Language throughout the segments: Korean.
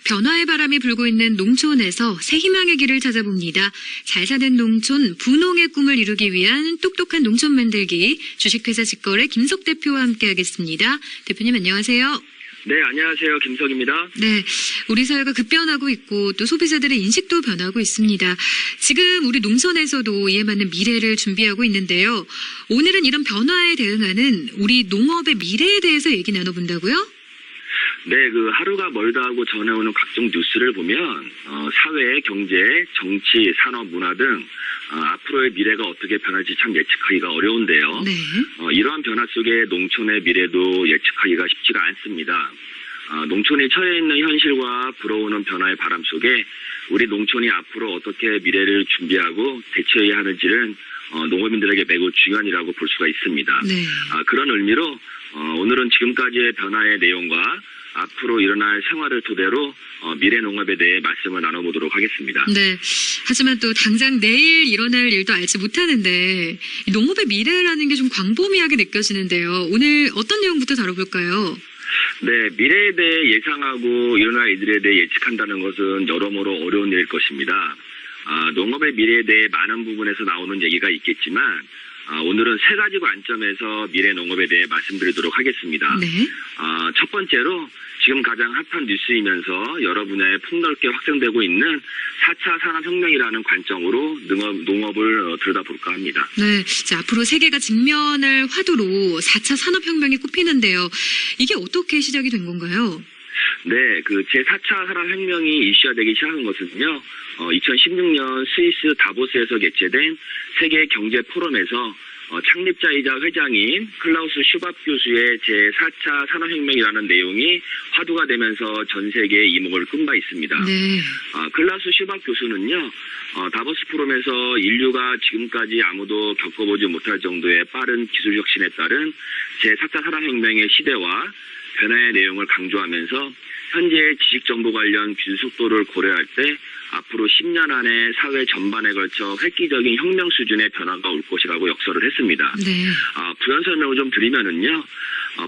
변화의 바람이 불고 있는 농촌에서 새 희망의 길을 찾아봅니다. 잘 사는 농촌, 부농의 꿈을 이루기 위한 똑똑한 농촌 만들기, 주식회사 직거래 김석 대표와 함께하겠습니다. 대표님 안녕하세요. 네, 안녕하세요. 김석입니다. 네, 우리 사회가 급변하고 있고 또 소비자들의 인식도 변하고 있습니다. 지금 우리 농촌에서도 이에 맞는 미래를 준비하고 있는데요. 오늘은 이런 변화에 대응하는 우리 농업의 미래에 대해서 얘기 나눠본다고요? 네, 하루가 멀다 하고 전해오는 각종 뉴스를 보면 사회, 경제, 정치, 산업, 문화 등 앞으로의 미래가 어떻게 변할지 참 예측하기가 어려운데요. 네. 이러한 변화 속에 농촌의 미래도 예측하기가 쉽지가 않습니다. 농촌이 처해 있는 현실과 불어오는 변화의 바람 속에 우리 농촌이 앞으로 어떻게 미래를 준비하고 대처해야 하는지는 농업인들에게 매우 중요한이라고 볼 수가 있습니다. 네. 그런 의미로 오늘은 지금까지의 변화의 내용과 앞으로 일어날 생활을 토대로 미래 농업에 대해 말씀을 나눠보도록 하겠습니다. 네. 하지만 또 당장 내일 일어날 일도 알지 못하는데 이 농업의 미래라는 게 좀 광범위하게 느껴지는데요. 오늘 어떤 내용부터 다뤄볼까요? 네, 미래에 대해 예상하고 일어날 일들에 대해 예측한다는 것은 여러모로 어려운 일일 것입니다. 농업의 미래에 대해 많은 부분에서 나오는 얘기가 있겠지만 오늘은 세 가지 관점에서 미래 농업에 대해 말씀드리도록 하겠습니다. 네. 첫 번째로 지금 가장 핫한 뉴스이면서 여러 분야에 폭넓게 확산되고 있는 4차 산업혁명이라는 관점으로 농업을 들여다볼까 합니다. 네. 자, 앞으로 세계가 직면할 화두로 4차 산업혁명이 꼽히는데요. 이게 어떻게 시작이 된 건가요? 네, 제4차 산업혁명이 이슈화되기 시작한 것은요, 2016년 스위스 다보스에서 개최된 세계 경제 포럼에서 창립자이자 회장인 클라우스 슈밥 교수의 제4차 산업혁명이라는 내용이 화두가 되면서 전 세계에 이목을 끈 바 있습니다. 네. 클라우스 슈밥 교수는요, 다보스 포럼에서 인류가 지금까지 아무도 겪어보지 못할 정도의 빠른 기술 혁신에 따른 제4차 산업혁명의 시대와 변화의 내용을 강조하면서 현재의 지식정보 관련 기술 속도를 고려할 때 앞으로 10년 안에 사회 전반에 걸쳐 획기적인 혁명 수준의 변화가 올 것이라고 역설을 했습니다. 네. 부연 설명을 좀 드리면은요,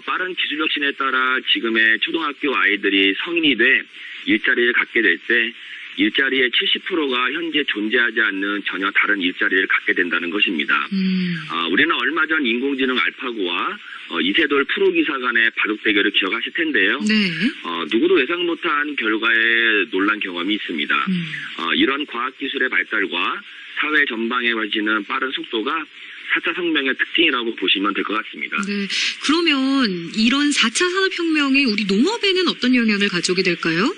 빠른 기술 혁신에 따라 지금의 초등학교 아이들이 성인이 돼 일자리를 갖게 될 때 일자리의 70%가 현재 존재하지 않는 전혀 다른 일자리를 갖게 된다는 것입니다. 우리는 얼마 전 인공지능 알파고와 이세돌 프로기사 간의 바둑 대결을 기억하실 텐데요. 네. 누구도 예상 못한 결과에 놀란 경험이 있습니다. 이런 과학기술의 발달과 사회 전방에 벌어지는 빠른 속도가 4차 혁명의 특징이라고 보시면 될 것 같습니다. 네. 그러면 이런 4차 산업혁명이 우리 농업에는 어떤 영향을 가져오게 될까요?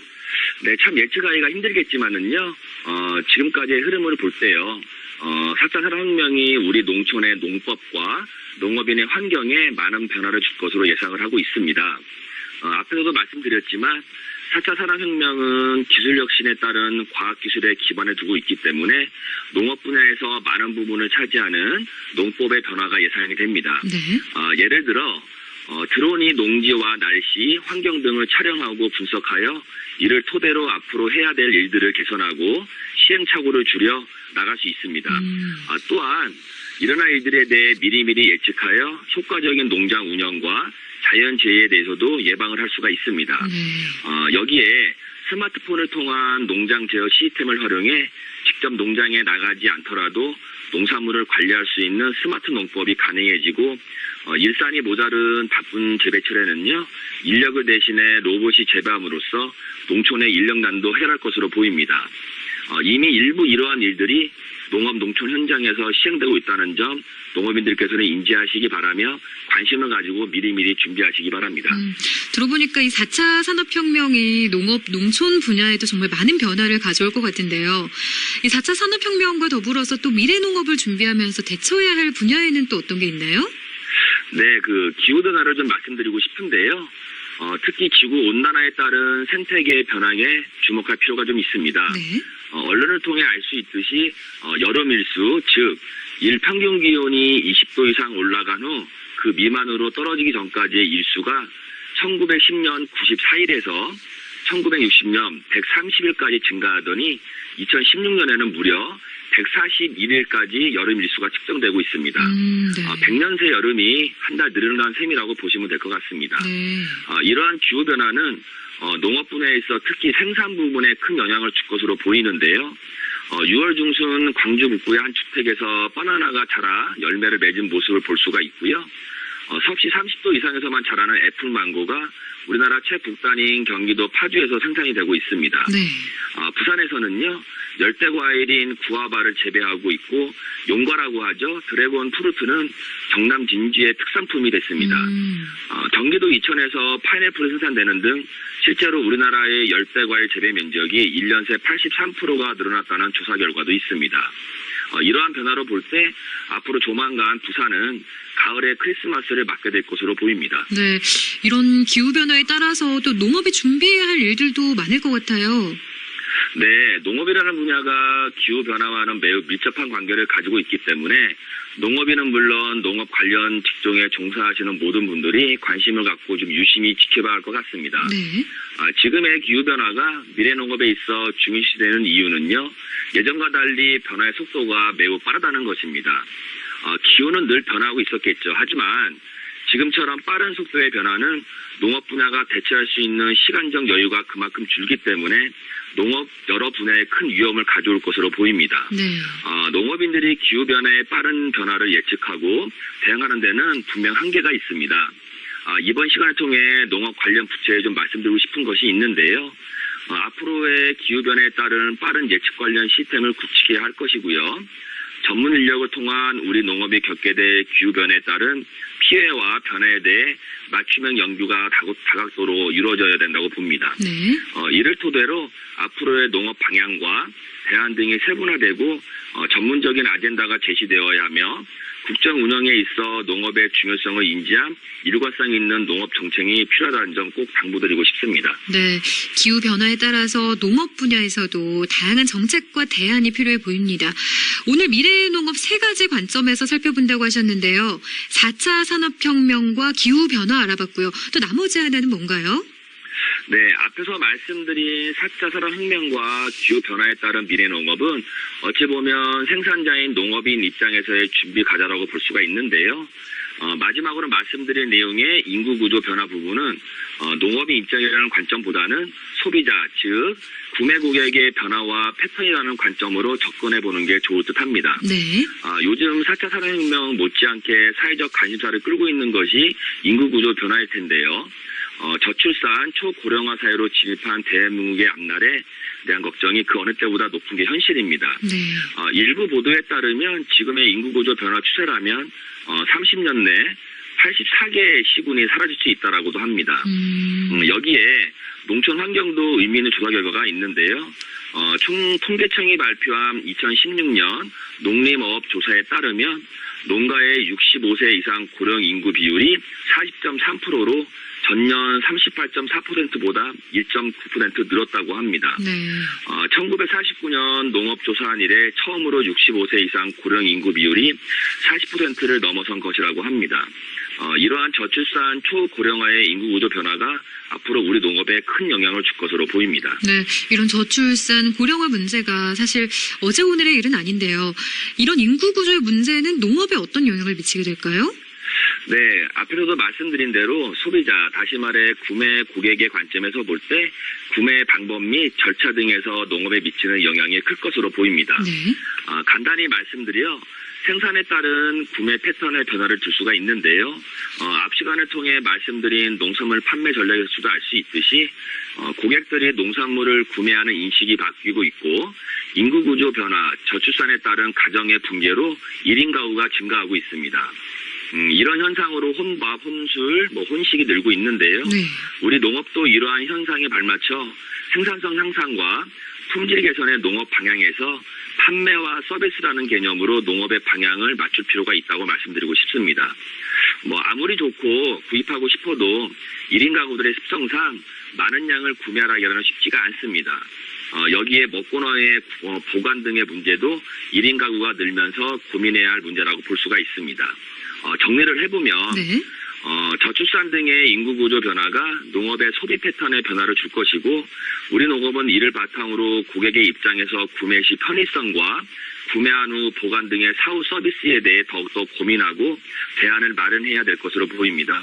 네, 참 예측하기가 힘들겠지만은요, 지금까지의 흐름을 볼 때요, 4차 산업혁명이 우리 농촌의 농법과 농업인의 환경에 많은 변화를 줄 것으로 예상을 하고 있습니다. 앞에서도 말씀드렸지만 4차 산업혁명은 기술 혁신에 따른 과학기술에 기반을 두고 있기 때문에 농업 분야에서 많은 부분을 차지하는 농법의 변화가 예상이 됩니다. 네. 예를 들어 드론이 농지와 날씨, 환경 등을 촬영하고 분석하여 이를 토대로 앞으로 해야 될 일들을 개선하고 시행착오를 줄여 나갈 수 있습니다. 또한 일어날 일들에 대해 미리미리 예측하여 효과적인 농장 운영과 자연재해에 대해서도 예방을 할 수가 있습니다. 여기에 스마트폰을 통한 농장 제어 시스템을 활용해 직접 농장에 나가지 않더라도 농산물을 관리할 수 있는 스마트 농법이 가능해지고 일산이 모자른 바쁜 재배철에는요, 인력을 대신해 로봇이 재배함으로써 농촌의 인력난도 해결할 것으로 보입니다. 이미 일부 이러한 일들이 농업 농촌 현장에서 시행되고 있다는 점 농업인들께서는 인지하시기 바라며 관심을 가지고 미리미리 준비하시기 바랍니다. 들어보니까 이 4차 산업혁명이 농업, 농촌 분야에도 정말 많은 변화를 가져올 것 같은데요. 이 4차 산업혁명과 더불어서 또 미래 농업을 준비하면서 대처해야 할 분야에는 또 어떤 게 있나요? 네, 기후변화를 좀 말씀드리고 싶은데요. 특히 지구온난화에 따른 생태계의 변화에 주목할 필요가 좀 있습니다. 네. 언론을 통해 알 수 있듯이 여름일수, 즉 일평균 기온이 20도 이상 올라간 후 그 미만으로 떨어지기 전까지의 일수가 1910년 94일에서 1960년 130일까지 증가하더니 2016년에는 무려 141일까지 여름 일수가 측정되고 있습니다. 네. 100년 새 여름이 한 달 늘어난 셈이라고 보시면 될 것 같습니다. 네. 이러한 기후변화는 농업 분야에 있어 특히 생산 부분에 큰 영향을 줄 것으로 보이는데요. 6월 중순 광주 북부의 한 주택에서 바나나가 자라 열매를 맺은 모습을 볼 수가 있고요. 섭씨 30도 이상에서만 자라는 애플망고가 우리나라 최북단인 경기도 파주에서 생산이 되고 있습니다. 네. 부산에서는요, 열대과일인 구아바를 재배하고 있고 용과라고 하죠. 드래곤 프루트는 경남 진주의 특산품이 됐습니다. 경기도 이천에서 파인애플이 생산되는 등 실제로 우리나라의 열대과일 재배 면적이 1년 새 83%가 늘어났다는 조사 결과도 있습니다. 이러한 변화로 볼 때 앞으로 조만간 부산은 가을에 크리스마스를 맞게 될 것으로 보입니다. 네. 이런 기후변화에 따라서 또 농업이 준비해야 할 일들도 많을 것 같아요. 네, 농업이라는 분야가 기후변화와는 매우 밀접한 관계를 가지고 있기 때문에 농업인은 물론 농업 관련 직종에 종사하시는 모든 분들이 관심을 갖고 좀 유심히 지켜봐야 할 것 같습니다. 네. 지금의 기후변화가 미래농업에 있어 중요시되는 이유는요, 예전과 달리 변화의 속도가 매우 빠르다는 것입니다. 기후는 늘 변하고 있었겠죠. 하지만 지금처럼 빠른 속도의 변화는 농업 분야가 대처할 수 있는 시간적 여유가 그만큼 줄기 때문에 농업 여러 분야에 큰 위험을 가져올 것으로 보입니다. 네. 농업인들이 기후변화의 빠른 변화를 예측하고 대응하는 데는 분명 한계가 있습니다. 이번 시간을 통해 농업 관련 부처에 좀 말씀드리고 싶은 것이 있는데요. 앞으로의 기후변화에 따른 빠른 예측 관련 시스템을 구축해야 할 것이고요. 전문 인력을 통한 우리 농업이 겪게 될 기후변화에 따른 피해와 변화에 대해 맞춤형 연구가 다각도로 이루어져야 된다고 봅니다. 네. 이를 토대로 앞으로의 농업 방향과 대안 등이 세분화되고 전문적인 아젠다가 제시되어야 하며 국정 운영에 있어 농업의 중요성을 인지한 일관성 있는 농업 정책이 필요하다는 점 꼭 당부드리고 싶습니다. 네. 기후변화에 따라서 농업 분야에서도 다양한 정책과 대안이 필요해 보입니다. 오늘 미래의 농업 세 가지 관점에서 살펴본다고 하셨는데요. 4차 산업혁명과 기후변화 알아봤고요. 또 나머지 하나는 뭔가요? 네, 앞에서 말씀드린 4차 산업혁명과 기후변화에 따른 미래농업은 어찌 보면 생산자인 농업인 입장에서의 준비 과제라고 볼 수가 있는데요. 마지막으로 말씀드린 내용의 인구구조 변화 부분은 농업인 입장이라는 관점보다는 소비자, 즉 구매 고객의 변화와 패턴이라는 관점으로 접근해보는 게 좋을 듯합니다. 네. 요즘 4차 산업혁명 못지않게 사회적 관심사를 끌고 있는 것이 인구구조 변화일 텐데요. 저출산, 초고령화 사회로 진입한 대한민국의 앞날에 대한 걱정이 그 어느 때보다 높은 게 현실입니다. 네. 일부 보도에 따르면 지금의 인구구조 변화 추세라면 30년 내 84개의 시군이 사라질 수 있다라고도 합니다. 여기에 농촌 환경도 의미 있는 조사 결과가 있는데요. 통계청이 발표한 2016년 농림어업 조사에 따르면 농가의 65세 이상 고령 인구 비율이 40.3%로 전년 38.4%보다 1.9% 늘었다고 합니다. 네. 1949년 농업조사한 이래 처음으로 65세 이상 고령 인구 비율이 40%를 넘어선 것이라고 합니다. 이러한 저출산 초고령화의 인구구조 변화가 앞으로 우리 농업에 큰 영향을 줄 것으로 보입니다. 네, 이런 저출산, 고령화 문제가 사실 어제 오늘의 일은 아닌데요. 이런 인구구조의 문제는 농업에 어떤 영향을 미치게 될까요? 네, 앞에서도 말씀드린 대로 소비자, 다시 말해 구매 고객의 관점에서 볼 때 구매 방법 및 절차 등에서 농업에 미치는 영향이 클 것으로 보입니다. 네. 간단히 말씀드려 생산에 따른 구매 패턴의 변화를 줄 수가 있는데요. 앞 시간을 통해 말씀드린 농산물 판매 전략에서도 알 수 있듯이 고객들이 농산물을 구매하는 인식이 바뀌고 있고 인구구조 변화, 저출산에 따른 가정의 붕괴로 1인 가구가 증가하고 있습니다. 이런 현상으로 혼밥, 혼술, 혼식이 늘고 있는데요. 네. 우리 농업도 이러한 현상에 발맞춰 생산성 향상과 품질 개선의 농업 방향에서 판매와 서비스라는 개념으로 농업의 방향을 맞출 필요가 있다고 말씀드리고 싶습니다. 아무리 좋고 구입하고 싶어도 1인 가구들의 습성상 많은 양을 구매하라기는 쉽지가 않습니다. 여기에 먹거나의 보관 등의 문제도 1인 가구가 늘면서 고민해야 할 문제라고 볼 수가 있습니다. 정리를 해보면 네. 저출산 등의 인구구조 변화가 농업의 소비 패턴의 변화를 줄 것이고 우리 농업은 이를 바탕으로 고객의 입장에서 구매 시 편의성과 구매한 후 보관 등의 사후 서비스에 대해 더욱더 고민하고 대안을 마련해야 될 것으로 보입니다.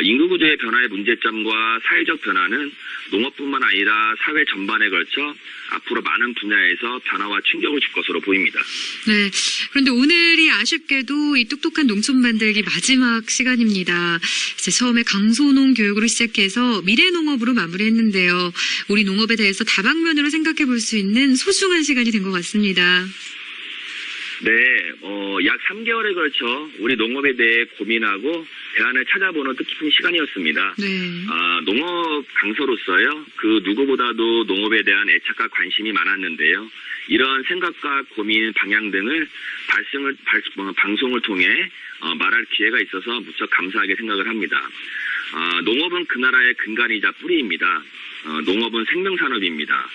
인구 구조의 변화의 문제점과 사회적 변화는 농업뿐만 아니라 사회 전반에 걸쳐 앞으로 많은 분야에서 변화와 충격을 줄 것으로 보입니다. 네. 그런데 오늘이 아쉽게도 이 똑똑한 농촌 만들기 마지막 시간입니다. 이제 처음에 강소농 교육으로 시작해서 미래농업으로 마무리했는데요. 우리 농업에 대해서 다방면으로 생각해 볼 수 있는 소중한 시간이 된 것 같습니다. 네, 약 3개월에 걸쳐 우리 농업에 대해 고민하고 대안을 찾아보는 뜻깊은 시간이었습니다. 네. 농업 강서로서요, 그 누구보다도 농업에 대한 애착과 관심이 많았는데요. 이런 생각과 고민, 방향 등을 방송을 통해 말할 기회가 있어서 무척 감사하게 생각을 합니다. 농업은 그 나라의 근간이자 뿌리입니다. 농업은 생명산업입니다.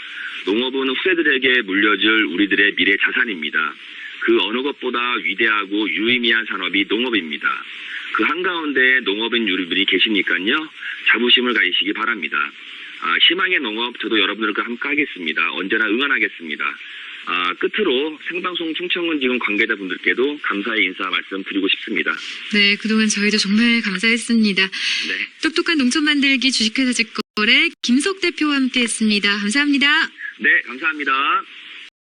농업은 후세들에게 물려줄 우리들의 미래 자산입니다. 그 어느 것보다 위대하고 유의미한 산업이 농업입니다. 그 한가운데 농업인 여러분이 계시니까요. 자부심을 가지시기 바랍니다. 희망의 농업 저도 여러분들과 함께 하겠습니다. 언제나 응원하겠습니다. 끝으로 생방송 충청은지금 관계자분들께도 감사의 인사 말씀드리고 싶습니다. 네, 그동안 저희도 정말 감사했습니다. 네. 똑똑한 농촌 만들기 주식회사 직거래 김석 대표와 함께했습니다. 감사합니다. 네, 감사합니다.